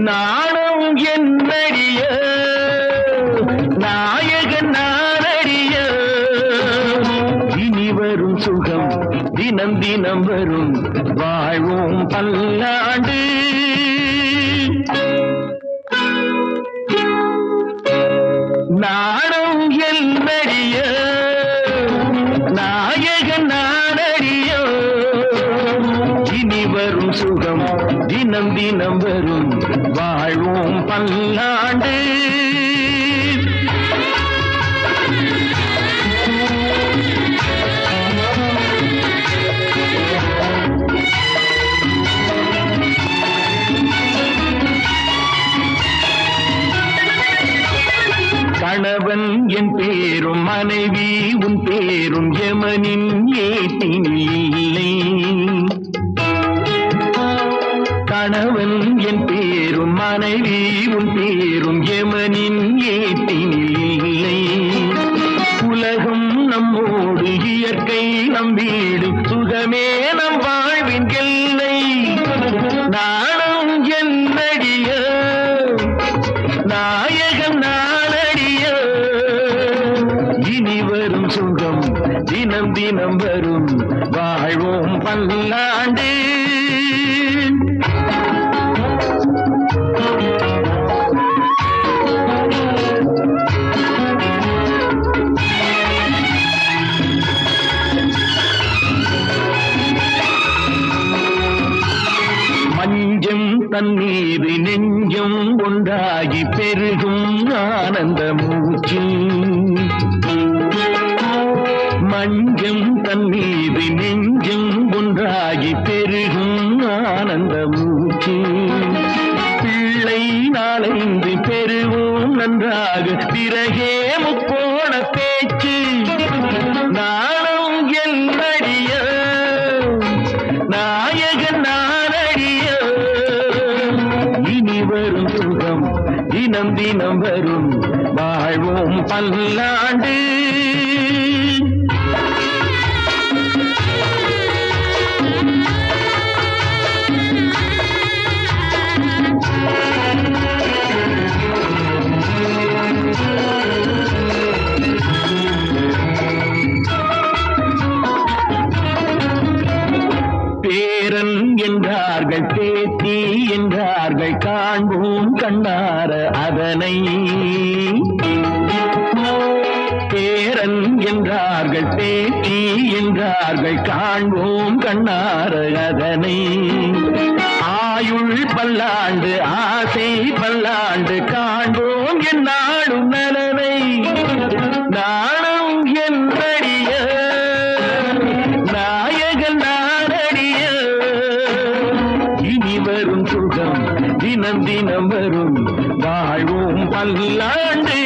நாணம் என்னடிய நாயகன் நானடிய இனி வரும் சுகம் தினம் தினம் வரும் வாழ்வோம் பல்லாண்டு நாணம் என்னடிய நாயகன் நானடிய இனி வரும் சுகம் தினம் தினம் வரும் வாழ்வோம் பல்லாண்டு கணவன் என் பேரும் மனைவி உன் பேரும் யமனின் ஏட்டினில்லை கணவன் என் பேரும் மனைவி உன் பேரும் யமனின் ஏட்டினில்லை உலகம் நம்மோடு இயற்கை நம் வீடு சுகமே நம் வாழ்வின் எல்லை நாணம் என்னடிய நாயகன் நானடிய இனி வரும் சுகம் தினம் தினம் வரும் வாழ்வோம் பல்லாண்டு மஞ்சம் தண்ணீர் நெஞ்சம் ஒன்றாகி பெருகும் ஆனந்த மூச்சு மஞ்சம் தண்ணீர் நெஞ்சம் ஒன்றாகி பெருகும் ஆனந்த மூச்சு பிள்ளை நாளைந்து பெறுவோம் நன்றாக பிறகே முக்கோண பேச்சு நாணம் என்னடிய நாயகன் நானடிய இனி வரும் சுகம் தினம் தினம் வரும் வாழ்வோம் பல்லாண்டு பேரன் என்றார்கள் பேத்தி என்றார்கள் காண்போம் கண்ணார அதனை பேரன் என்றார்கள் பேத்தி என்றார்கள் காண்போம் கண்ணார அதனை ஆயுள் பல்லாண்டு ஆசை பல்லாண்டு காண்போம் என்னாலும் நலனை நாணம் என்னடிய நாயகன் நானடிய இனி வரும் சுகம் தினம் தினம் வரும் வாழ்வோம் பல்லாண்டு